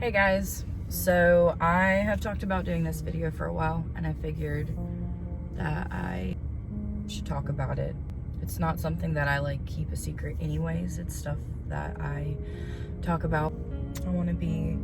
Hey guys, so I have talked about doing this video for a while and I figured that I should talk about it. It's not something that I like keep a secret anyways. It's stuff that I talk about. I want to be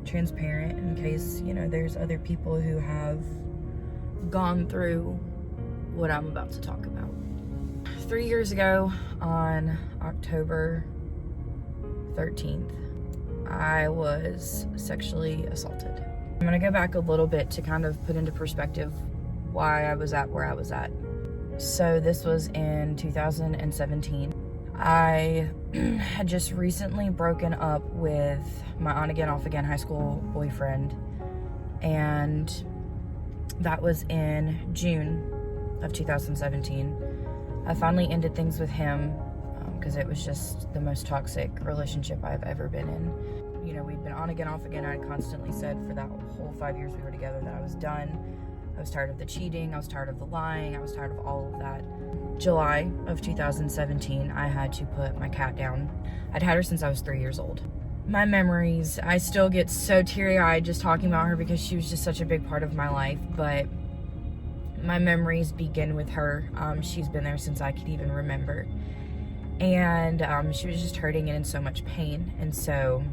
transparent in case, there's other people who have gone through what I'm about to talk about. 3 years ago on October 13th, I was sexually assaulted. I'm gonna go back a little bit to kind of put into perspective why I was at where I was at. So this was in 2017. I had just recently broken up with my on again, off again high school boyfriend, and that was in June of 2017. I finally ended things with him because it was just the most toxic relationship I've ever been in. We'd been on again, off again. I constantly said for that whole 5 years we were together that I was done. I was tired of the cheating. I was tired of the lying. I was tired of all of that. July of 2017, I had to put my cat down. I'd had her since I was 3 years old. My memories, I still get so teary-eyed just talking about her because she was just such a big part of my life, but my memories begin with her. She's been there since I could even remember. And she was just hurting and in so much pain. And so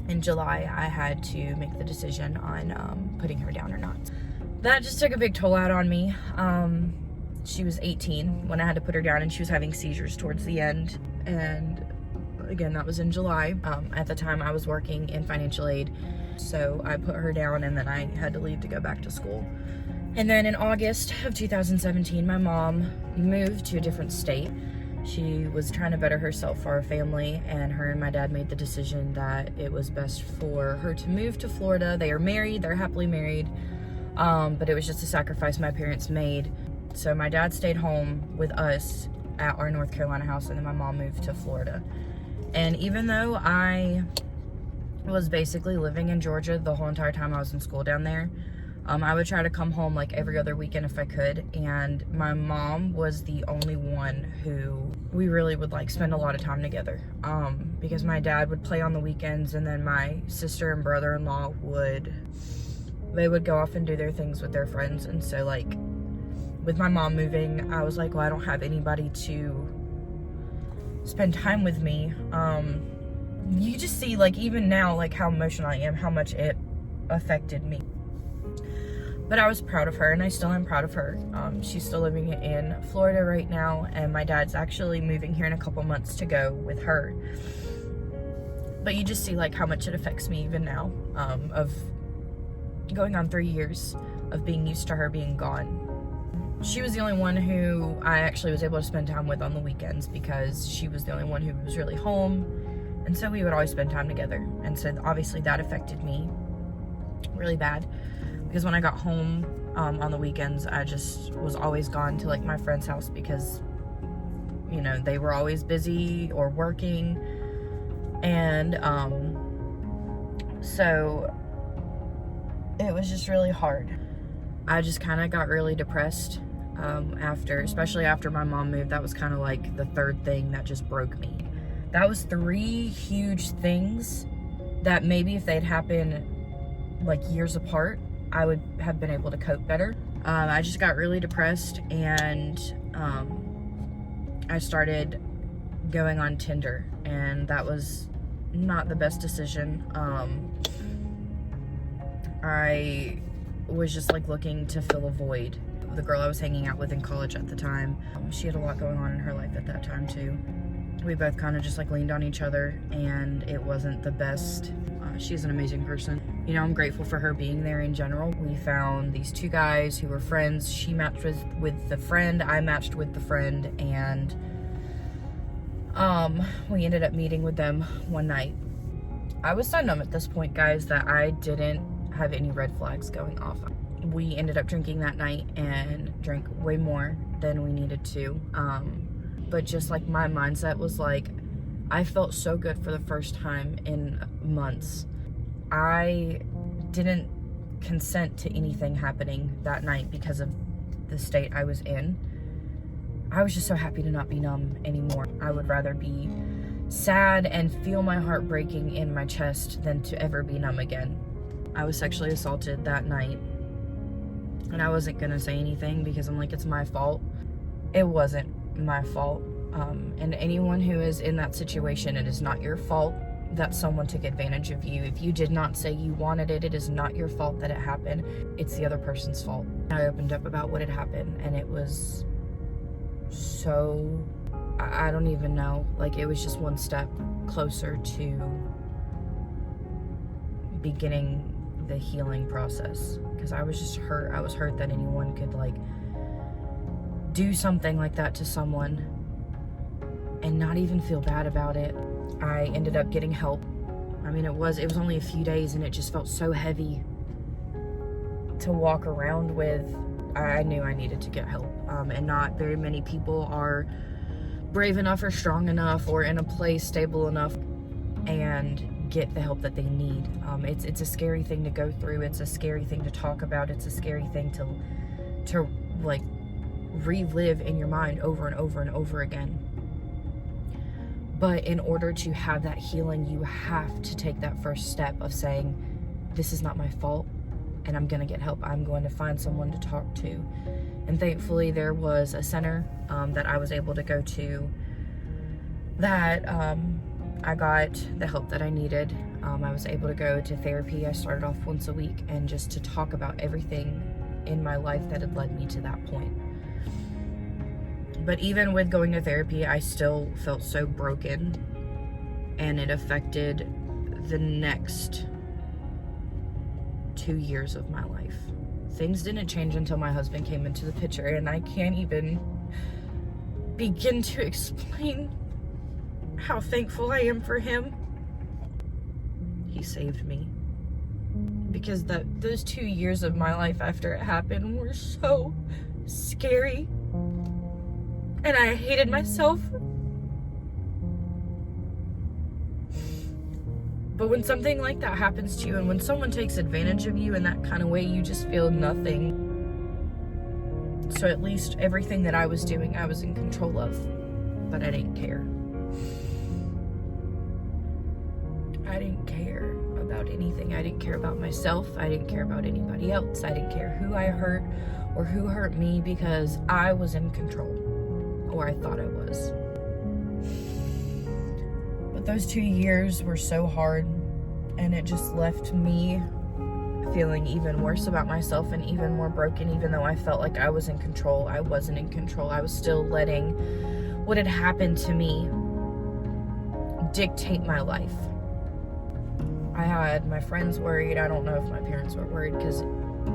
in July, I had to make the decision on putting her down or not. That just took a big toll out on me. She was 18 when I had to put her down, and she was having seizures towards the end. And again, that was in July. At the time, I was working in financial aid. So I put her down, and then I had to leave to go back to school. And then in August of 2017, my mom moved to a different state. She was trying to better herself for our family, and her and my dad made the decision that it was best for her to move to Florida. They are married, they're happily married, but it was just a sacrifice my parents made. So my dad stayed home with us at our North Carolina house, and then my mom moved to Florida. And even though I was basically living in Georgia the whole entire time I was in school down there, I would try to come home like every other weekend if I could, and my mom was the only one who we really would like spend a lot of time together, because my dad would play on the weekends, and then my sister and brother-in-law would go off and do their things with their friends. And so like with my mom moving, I was like, well, I don't have anybody to spend time with me. You just see like even now like how emotional I am, how much it affected me. But I was proud of her, and I still am proud of her. She's still living in Florida right now, and my dad's actually moving here in a couple months to go with her. But you just see like how much it affects me even now, of going on 3 years of being used to her being gone. She was the only one who I actually was able to spend time with on the weekends, because she was the only one who was really home, and so we would always spend time together. And so obviously that affected me really bad. Because when I got home on the weekends, I just was always gone to like my friend's house, because they were always busy or working. And so it was just really hard. I just kind of got really depressed especially after my mom moved. That was kind of like the third thing that just broke me. That was 3 huge things that maybe if they'd happened like years apart, I would have been able to cope better. I just got really depressed, and I started going on Tinder, and that was not the best decision. I was just like looking to fill a void. The girl I was hanging out with in college at the time, she had a lot going on in her life at that time too. We both kind of just like leaned on each other, and it wasn't the best. She's an amazing person. I'm grateful for her being there in general. We found these 2 guys who were friends. She matched with the friend, I matched with the friend, and we ended up meeting with them one night. I was so numb at this point, guys, that I didn't have any red flags going off. We ended up drinking that night and drank way more than we needed to. But just like my mindset was like, I felt so good for the first time in months. I didn't consent to anything happening that night because of the state I was in. I was just so happy to not be numb anymore. I would rather be sad and feel my heart breaking in my chest than to ever be numb again. I was sexually assaulted that night, and I wasn't gonna say anything because I'm like, it's my fault. It wasn't my fault. And anyone who is in that situation, it is not your fault that someone took advantage of you. If you did not say you wanted it, it is not your fault that it happened. It's the other person's fault. I opened up about what had happened, and it was so, I don't even know. Like, it was just one step closer to beginning the healing process, because I was just hurt. I was hurt that anyone could like do something like that to someone and not even feel bad about it. I ended up getting help. I mean, it was only a few days, and it just felt so heavy to walk around with. I knew I needed to get help, and not very many people are brave enough or strong enough or in a place stable enough and get the help that they need. It's a scary thing to go through. It's a scary thing to talk about. It's a scary thing to like relive in your mind over and over and over again. But in order to have that healing, you have to take that first step of saying, this is not my fault, and I'm gonna get help. I'm going to find someone to talk to. And thankfully there was a center that I was able to go to that I got the help that I needed. I was able to go to therapy. I started off once a week, and just to talk about everything in my life that had led me to that point. But even with going to therapy, I still felt so broken, and it affected the next 2 years of my life. Things didn't change until my husband came into the picture, and I can't even begin to explain how thankful I am for him. He saved me, because those 2 years of my life after it happened were so scary, and I hated myself. But when something like that happens to you, and when someone takes advantage of you in that kind of way, you just feel nothing. So at least everything that I was doing, I was in control of, but I didn't care. I didn't care about anything. I didn't care about myself. I didn't care about anybody else. I didn't care who I hurt or who hurt me, because I was in control, or I thought I was. But those 2 years were so hard, and it just left me feeling even worse about myself and even more broken. Even though I felt like I was in control, I wasn't in control. I was still letting what had happened to me dictate my life. I had my friends worried. I don't know if my parents were worried, because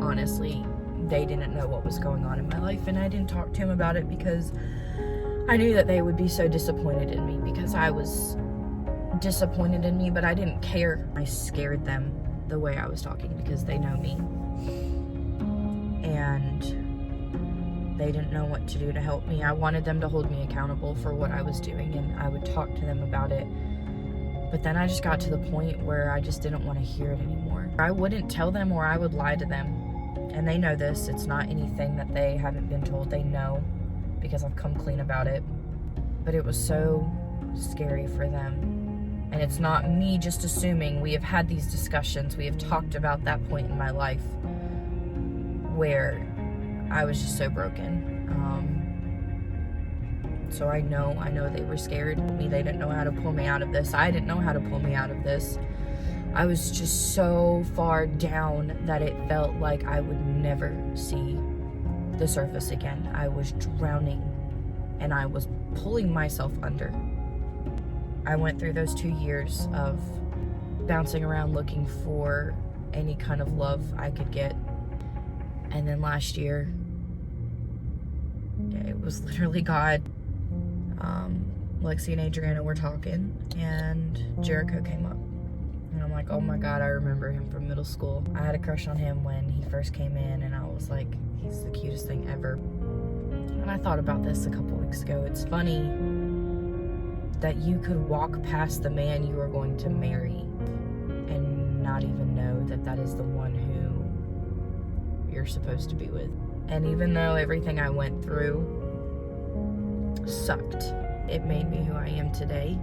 honestly, they didn't know what was going on in my life, and I didn't talk to them about it because I knew that they would be so disappointed in me, because I was disappointed in me, but I didn't care. I scared them the way I was talking, because they know me, and they didn't know what to do to help me. I wanted them to hold me accountable for what I was doing, and I would talk to them about it. But then I just got to the point where I just didn't want to hear it anymore. I wouldn't tell them, or I would lie to them. And they know this. It's not anything that they haven't been told. They know, because I've come clean about it. But it was so scary for them. And it's not me just assuming. We have had these discussions. We have talked about that point in my life where I was just so broken. So I know they were scared of me. They didn't know how to pull me out of this. I didn't know how to pull me out of this. I was just so far down that it felt like I would never see the surface again. I was drowning, and I was pulling myself under. I went through those 2 years of bouncing around looking for any kind of love I could get. And then last year, it was literally God. Lexi and Adriana were talking, and Jericho came up. And I'm like, oh my God, I remember him from middle school. I had a crush on him when he first came in, and I was like, he's the cutest thing ever. And I thought about this a couple weeks ago. It's funny that you could walk past the man you are going to marry and not even know that that is the one who you're supposed to be with. And even though everything I went through sucked, it made me who I am today.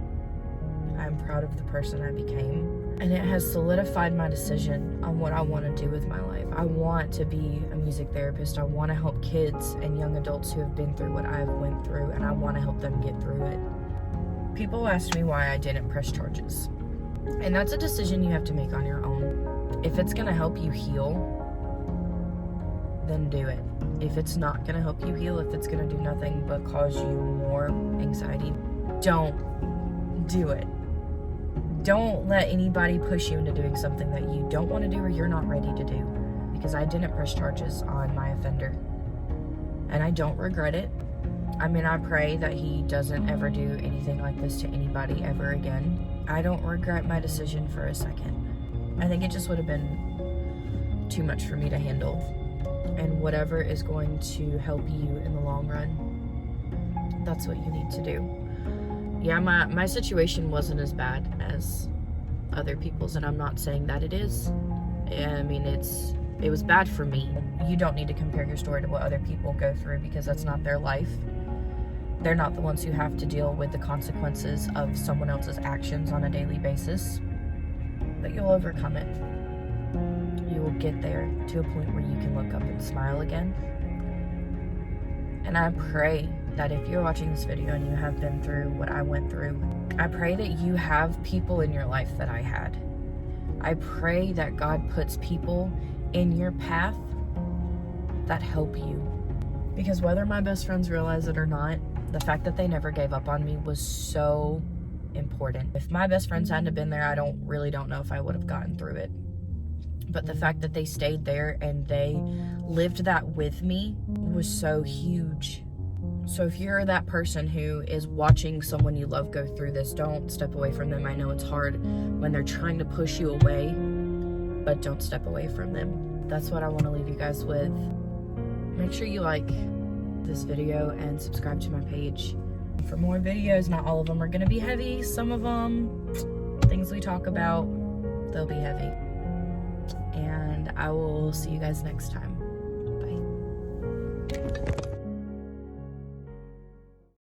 proud of the person I became. And it has solidified my decision on what I want to do with my life. I want to be a music therapist. I want to help kids and young adults who have been through what I've went through, and I want to help them get through it. People asked me why I didn't press charges. And that's a decision you have to make on your own. If it's going to help you heal, then do it. If it's not going to help you heal, if it's going to do nothing but cause you more anxiety, don't do it. Don't let anybody push you into doing something that you don't want to do or you're not ready to do. Because I didn't press charges on my offender. And I don't regret it. I mean, I pray that he doesn't ever do anything like this to anybody ever again. I don't regret my decision for a second. I think it just would have been too much for me to handle. And whatever is going to help you in the long run, that's what you need to do. Yeah, my situation wasn't as bad as other people's, and I'm not saying that it is. I mean, it was bad for me. You don't need to compare your story to what other people go through, because that's not their life. They're not the ones who have to deal with the consequences of someone else's actions on a daily basis. But you'll overcome it. You will get there to a point where you can look up and smile again. And I pray that if you're watching this video and you have been through what I went through, I pray that you have people in your life that I had. I pray that God puts people in your path that help you. Because whether my best friends realize it or not, the fact that they never gave up on me was so important. If my best friends hadn't been there, I don't know if I would have gotten through it. But the fact that they stayed there and they lived that with me was so huge. So if you're that person who is watching someone you love go through this, don't step away from them. I know it's hard when they're trying to push you away, but don't step away from them. That's what I want to leave you guys with. Make sure you like this video and subscribe to my page for more videos. Not all of them are going to be heavy. Some of them, things we talk about, they'll be heavy. And I will see you guys next time.